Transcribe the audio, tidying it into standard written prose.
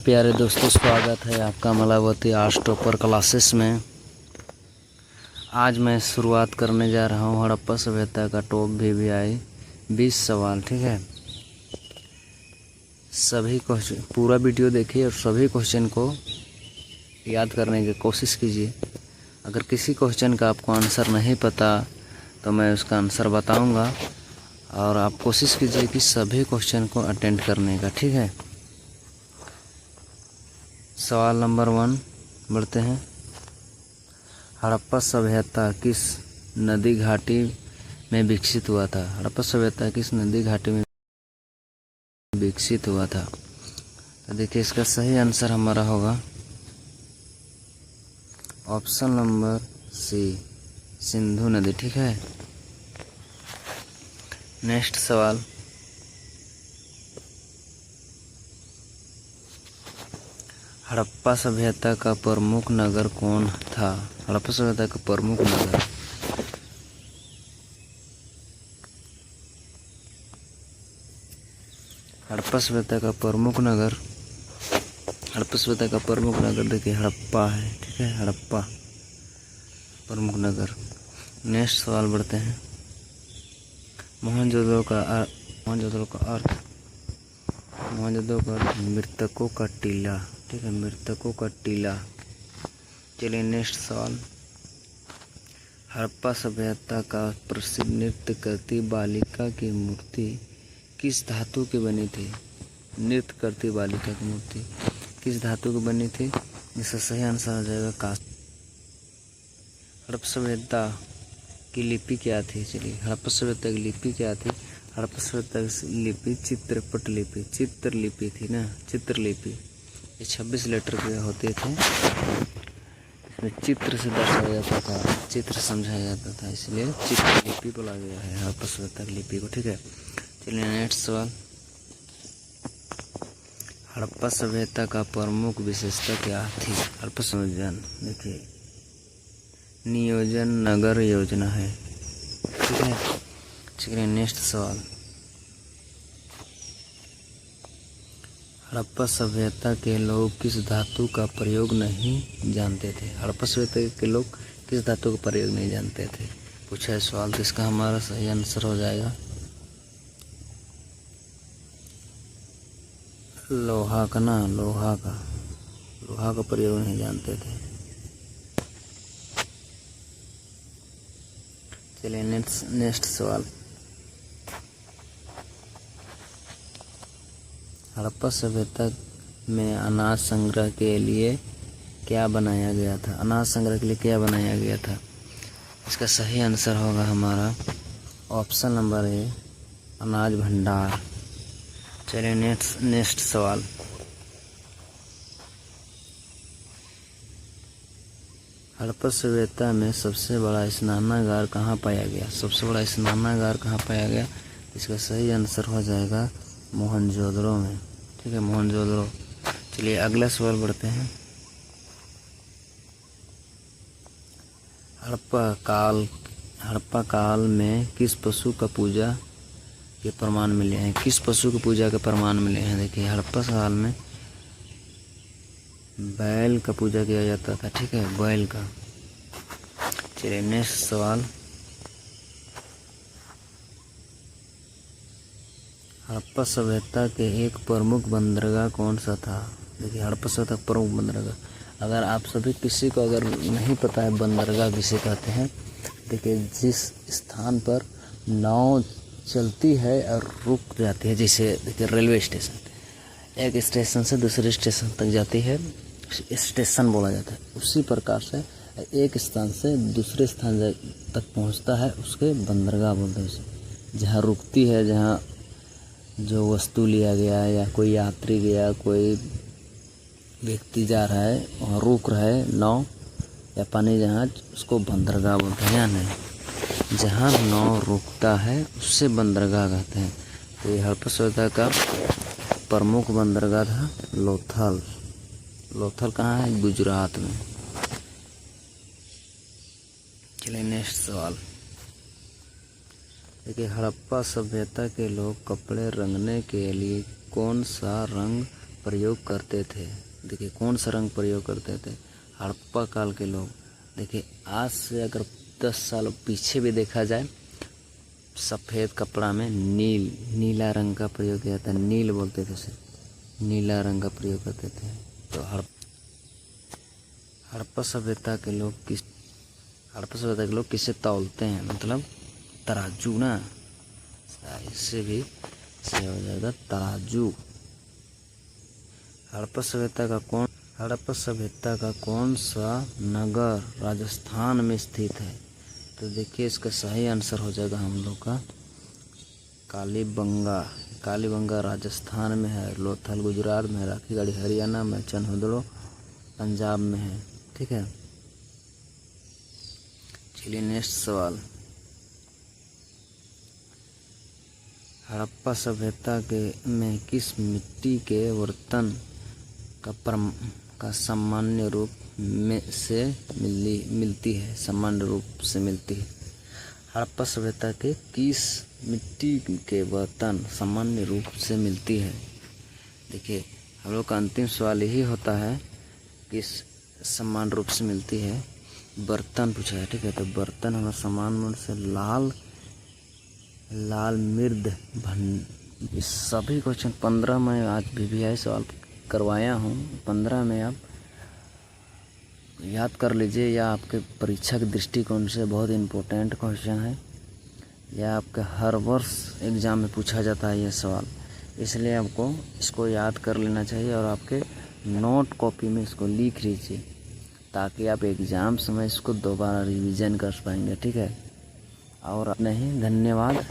प्यारे दोस्तों, स्वागत है आपका मलावती आर्ट्स टॉपर क्लासेस में। आज मैं शुरुआत करने जा रहा हूँ हड़प्पा सभ्यता का टॉप VVI 20 सवाल। ठीक है, सभी क्वेश्चन पूरा वीडियो देखिए और सभी क्वेश्चन को याद करने की कोशिश कीजिए। अगर किसी क्वेश्चन का आपको आंसर नहीं पता तो मैं उसका आंसर बताऊंगा और आप कोशिश कीजिए कि सभी क्वेश्चन को अटेंड करने का। ठीक है, सवाल नंबर 1 बढ़ते हैं। हड़प्पा सभ्यता किस नदी घाटी में विकसित हुआ था? हड़प्पा सभ्यता किस नदी घाटी में विकसित हुआ था? तो देखिए, इसका सही आंसर हमारा होगा ऑप्शन नंबर सी, सिंधु नदी। ठीक है, नेक्स्ट सवाल। हड़प्पा सभ्यता का प्रमुख नगर कौन था? हड़प्पा सभ्यता का प्रमुख नगर, हड़प्पा सभ्यता का प्रमुख नगर, हड़प्पा सभ्यता का प्रमुख नगर देखिए हड़प्पा है। ठीक है, हड़प्पा प्रमुख नगर। नेक्स्ट सवाल बढ़ते हैं। मोहनजोदड़ो का अर्थ, मोहनजोदड़ो का अर्थ मृतकों का टीला। ठीक है, मृतकों का टीला। चलिए नेक्स्ट सवाल। हड़प्पा सभ्यता का प्रसिद्ध नृत्य करती बालिका की मूर्ति किस धातु की बनी थी? नृत्य करती बालिका की मूर्ति किस धातु की बनी थी? इसका सही आंसर आ जाएगा काष्ठ। हड़प्पा सभ्यता की लिपि क्या थी? चलिए, हड़प्पा सभ्यता की लिपि क्या थी? हड़प्पा सभ्यता की लिपि चित्रपट लिपि, चित्रलिपि थी ना, चित्रलिपि। ये 26 लेटर के होते थे, इसमें चित्र से दर्शाया जाता था, चित्र समझाया जाता था, इसलिए चित्रलिपि बोला गया है हड़प्पा सभ्यता की लिपि को। ठीक है, चलिए नेक्स्ट सवाल। हड़प्पा सभ्यता का प्रमुख विशेषता क्या थी? हड़प्पा सभ्यता देखिए नियोजन नगर योजना है। ठीक है, चलिए नेक्स्ट सवाल। हड़प्पा सभ्यता के लोग किस धातु का प्रयोग नहीं जानते थे? हड़प्पा सभ्यता के लोग किस धातु का प्रयोग नहीं जानते थे? पूछा है सवाल, तो इसका हमारा सही आंसर हो जाएगा लोहा का ना, लोहा का प्रयोग नहीं जानते थे। चलिए नेक्स्ट सवाल। हड़प्पा सभ्यता में अनाज संग्रह के लिए क्या बनाया गया था? अनाज संग्रह के लिए क्या बनाया गया था? इसका सही आंसर होगा हमारा ऑप्शन नंबर ए, अनाज भंडार। चलिए नेक्स्ट सवाल। हड़प्पा सभ्यता में सबसे बड़ा स्नानागार कहाँ पाया गया? सबसे बड़ा स्नानागार कहाँ पाया गया? इसका सही आंसर हो जाएगा मोहनजोदड़ो में। ठीक है, मोहनजोदड़ो। चलिए अगला सवाल बढ़ते हैं। हड़प्पा काल में किस पशु का पूजा के प्रमाण मिले हैं? किस पशु की पूजा के प्रमाण मिले हैं? देखिए, हड़प्पा काल में बैल का पूजा किया जाता था। ठीक है, बैल का। चलिए नेक्स्ट सवाल। हड़प्पा सभ्यता के एक प्रमुख बंदरगाह कौन सा था? देखिए, हड़प्पा सभ्यता का प्रमुख बंदरगाह, अगर आप सभी किसी को अगर नहीं पता है बंदरगाह किसे कहते हैं, देखिए जिस स्थान पर नाव चलती है और रुक जाती है, जैसे देखिए रेलवे स्टेशन, एक स्टेशन से दूसरे स्टेशन तक जाती है, स्टेशन बोला जाता है। उसी प्रकार से एक स्थान से दूसरे स्थान तक पहुंचता है, उसके बंदरगाह बोलते हैं। जहाँ रुकती है, जहाँ जो वस्तु लिया गया या कोई यात्री गया, कोई व्यक्ति जा रहा है, वहाँ रुक रहा है नाव या पानी जहाज, उसको बंदरगाह बोलते हैं। या नहीं, जहाँ नाव रुकता है उससे बंदरगाह कहते हैं। तो ये हड़प्पा सभ्यता का प्रमुख बंदरगाह था लोथल। लोथल कहाँ है? गुजरात में। चलिए नेक्स्ट सवाल। देखिए, हड़प्पा सभ्यता के लोग कपड़े रंगने के लिए कौन सा रंग प्रयोग करते थे। देखिए कौन सा रंग प्रयोग करते थे? हड़प्पा काल के लोग। देखिए आज से अगर 10 साल पीछे भी देखा जाए, सफ़ेद कपड़ा में नीला रंग का प्रयोग किया था। नील बोलते थे उसे, नीला रंग का प्रयोग करते थे। तो हड़प्पा सभ्यता के लोग किसे तौलते हैं? मतलब तराजू ना, इससे भी सही हो जाएगा तराजू। हड़प्पा सभ्यता का कौन सा नगर राजस्थान में स्थित है? तो देखिए इसका सही आंसर हो जाएगा हम लोग का कालीबंगा राजस्थान में है, लोथल गुजरात में है, राखीगढ़ी हरियाणा में, चन्होदड़ो पंजाब में है। ठीक है, चलिए नेक्स्ट सवाल। हड़प्पा सभ्यता में किस मिट्टी के बर्तन का सामान्य रूप से मिलती है? सामान्य रूप से मिलती है। हड़प्पा सभ्यता के किस मिट्टी के बर्तन सामान्य रूप से मिलती है? देखिए हम लोग का अंतिम सवाल यही होता है, किस सामान्य रूप से मिलती है? बर्तन पूछा है। ठीक है, तो बर्तन हमारा सामान्य रूप से लाल मिर्द इस सभी क्वेश्चन 15 में आज VVI सवाल करवाया हूँ। 15 में आप याद कर लीजिए, या आपके परीक्षा के दृष्टिकोण से बहुत इम्पोर्टेंट क्वेश्चन है, या आपका हर वर्ष एग्ज़ाम में पूछा जाता है ये सवाल, इसलिए आपको इसको याद कर लेना चाहिए और आपके नोट कॉपी में इसको लिख लीजिए, ताकि आप एग्ज़ाम समय इसको दोबारा रिवीजन कर पाएंगे। ठीक है, और नहीं, धन्यवाद।